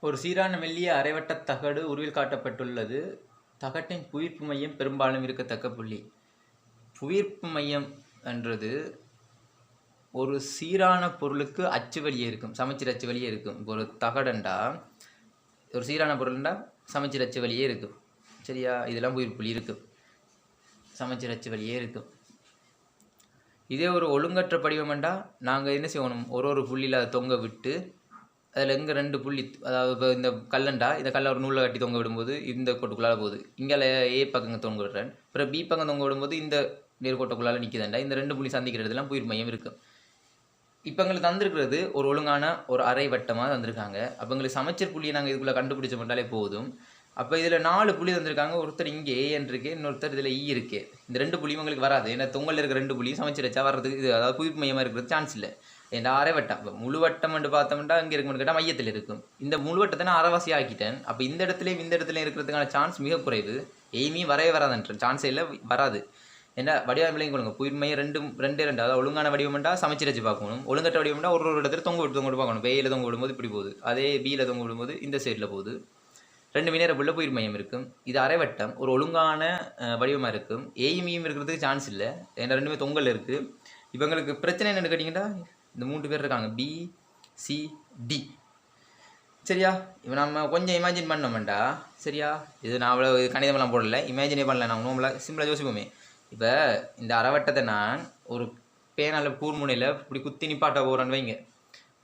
ஒரு சீரான மெல்லிய அரைவட்டத் தகடு உருவில் காட்டப்பட்டுள்ளது. தகட்டின் புவியீர்ப்பு மையம் பெரும்பாலும் இருக்கத்தக்க புள்ளி. புவியீர்ப்பு மையம் என்றது ஒரு சீரான பொருளுக்கு அச்சு வழியே இருக்கும், சமச்சீர் அச்சு வழியே இருக்கும். இப்போ ஒரு தகடண்டா, ஒரு சீரான பொருள்ண்டா சமச்சீர் அச்சு வழியே இருக்கும். சரியா? இதெல்லாம் புவியீர்ப்பு புள்ளி இருக்கும், சமச்சீர் அச்சு வழியே இருக்கும். இதே ஒரு ஒழுங்கற்ற படிவம்ண்டா நாங்கள் என்ன செய்யணும், ஒரு புள்ளியில் அதை தொங்க விட்டு அதில் எங்கே 2 புள்ளி, அதாவது இப்போ இந்த கல்லண்டா, இந்த கல்லை ஒரு நூலில் கட்டி தொங்க விடும்போது இந்த கோட்டுக்குள்ளால் போகுது. இங்கே ஏ பக்கங்க தொங்க விடுறேன், அப்புறம் பி பக்கம் தொங்க விடும்போது இந்த நேர்கோட்டுக்குள்ளால் நிற்குதுண்டா. இந்த 2 புள்ளி சந்திக்கிற இடத்துலாம் புவியீர்ப்பு மையம் இருக்கும். இப்போ எங்களுக்கு தந்திருக்கிறது ஒரு ஒழுங்கான ஒரு அரை வட்டமாக தந்திருக்காங்க. அப்போ எங்களுக்கு சமச்சீர் புள்ளியை நாங்கள் இதுக்குள்ளே கண்டுபிடிச்ச பண்ணாலே போதும். அப்போ இதில் 4 புள்ளி தந்திருக்காங்க. ஒருத்தர் இங்கே ஏன்னு இருக்கு, இன்னொருத்தர் இதில் ஈ இருக்கு. இந்த 2 புள்ளியும் உங்களுக்கு வராது. ஏன்னா தொங்கல் இருக்கிற 2 புள்ளியும் சமச்சீர் வச்சா வர்றதுக்கு இது, அதாவது புவியீர்ப்பு மையமாக இருக்கிறது சான்ஸ் இல்லை. ஏன்னா அரை வட்டம், இப்போ முழு வட்டம் என்று பார்த்தோம்னா இங்கே இருக்குன்னு கேட்டால் மையத்தில் இருக்கும். இந்த முழு வட்டத்தை நான் அரைவாசி ஆக்கிட்டேன். அப்போ இந்த இடத்துலையும் இந்த இடத்துலையும் இருக்கிறதுக்கான சான்ஸ் மிக குறைவு. எய்மையும் வரவே வராதுன்ற சான்ஸே இல்லை, வராது. ஏன்னா வடிவம் விளையும் கொடுங்க. புவியீர்ப்பு மையம் ரெண்டு அதாவது ஒழுங்கான வடிவம்ண்டா சமச்சீர் வச்சு பார்க்கணும். ஒழுங்கற்ற வடிவம்ண்டா ஒரு இடத்துல தொங்க விட்டு பார்க்கணும். வெயில தொங்க விடும்போது இப்படி போகுது, அதே பியில் தொங்க விடும்போது இந்த சைடில் போகுது. 2 நேரப்புள்ள புவியீர்ப்பு மையம் இருக்கும். இது அரைவட்டம், ஒரு ஒழுங்கான வடிவமாக இருக்கும். ஏய்மியும் இருக்கிறதுக்கு சான்ஸ் இல்லை, ஏன்னா 2மே தொங்கல் இருக்குது. இப்போ எங்களுக்கு பிரச்சனை என்னென்னு கேட்டிங்கன்னா, இந்த 3 பேர் இருக்காங்க, பி சி டி. சரியா? இப்போ நம்ம கொஞ்சம் இமேஜின் பண்ணோம்டா, சரியா? இது நான் அவ்வளோ கணிதமெல்லாம் போடலை, இமேஜினே பண்ணல. நான் நோம்பலாக சிம்பிளாக யோசிப்போமே. இப்போ இந்த அரைவட்டத்தை நான் ஒரு பேனால் கூர்முனையில் இப்படி குத்தி நிப்பாட்ட போகிறேன்னு வைங்க.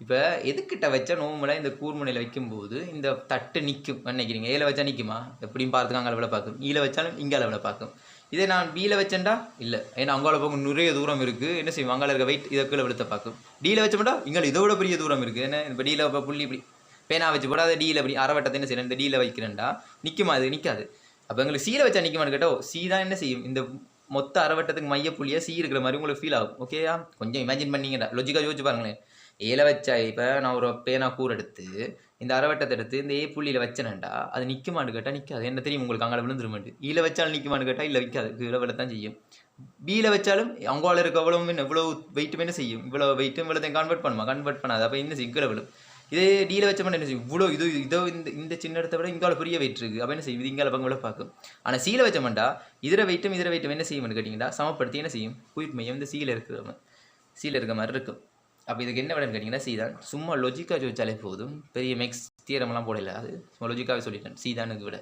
இப்போ எதுக்கிட்ட வச்சா நோம்பலாக இந்த கூர்முனையில் வைக்கும்போது இந்த தட்டு நிற்கும் நினைக்கிறீங்க? ஏல வச்சா நிற்குமா? எப்படியும் பார்த்துக்க அங்கே அளவில் பார்க்கும். ஈல வச்சாலும் இங்கே அளவில் பார்க்கும். இதே நான் பியில் வச்சேன்டா இல்லை, ஏன்னா அங்கால பக்கம் நிறைய தூரம் இருக்குது. என்ன செய்வோம், அங்கே இருக்க வெயிட் இதை கீழே விழுத்த பார்க்கும். டியில் வச்சோம்டா இங்கே இதோட பெரிய தூரம் இருக்குது. ஏன்னா இப்போ டியில் இப்போ புள்ளி இப்படி பேனா வச்சு போட அதை டியில் இப்படி அரைவட்டத்தை என்ன செய்யணும், இந்த டியில் வைக்கிறேன்டா நிற்குமா? அது நிற்காது. அப்போ எங்களுக்கு சீலை வச்சா நிற்குமான்னு கேட்டோம். சி தான் என்ன செய்யும், இந்த மொத்த அரைவட்டத்துக்கு மையப்புள்ளியாக சி இருக்கிற மாதிரி உங்களுக்கு ஃபீல் ஆகும். ஓகேயா? கொஞ்சம் இமேஜின் பண்ணிங்கடா, லொஜிக்காக யோசிச்சு பாருங்களேன். ஏல வச்சா இப்போ நான் ஒரு பேனா கூர் எடுத்து இந்த அரைவட்டத்தை எடுத்து இந்த ஏ புள்ளியில் வச்சேன்டா, அது நிற்குமான்னு கேட்டால் நிற்காது. என்ன தெரியும் உங்களுக்கு, அங்கே விழுந்துருமாட்டு. ஈல வச்சாலும் நிற்குமான்னு கேட்டால் இல்லை, விற்காது, கீழே விழத்தான் செய்யும். பியில் வச்சாலும் அங்கால இருக்க எவ்வளோ வெயிட்டுமே என்ன செய்யும், இவ்வளோ வெயிட்டும் இவ்வளோத்தையும் கன்வெர்ட் பண்ணாது. அப்போ என்ன செய்யும், கீழே விழும். இதே டியில் வச்ச என்ன செய்யும், இவ்வளோ இதோ இந்த சின்ன இடத்த விட இங்கால பெரிய வெயிட் இருக்குது. அப்போ என்ன செய்யும், இது இங்கால பக்கம் பார்க்கும். ஆனால் சீலை வச்சோம்டா இதர வெயிட்டும் என்ன செய்யும்னு கேட்டிங்கன்னா சமப்படுத்தி என்ன செய்யும், புவியீர்ப்பு மையம் இந்த சீல இருக்க மாதிரி இருக்கும். அப்போ இதுக்கு என்ன விடன்னு கேட்டிங்கன்னா சி தான். சும்மா லொஜிக்காக வச்சாலே போதும், பெரிய மேக்ஸ் தியரம்லாம் போடலை, அது சும்மா லொஜிக்காகவே சொல்லிட்டேன், சி தானுக்கு விட.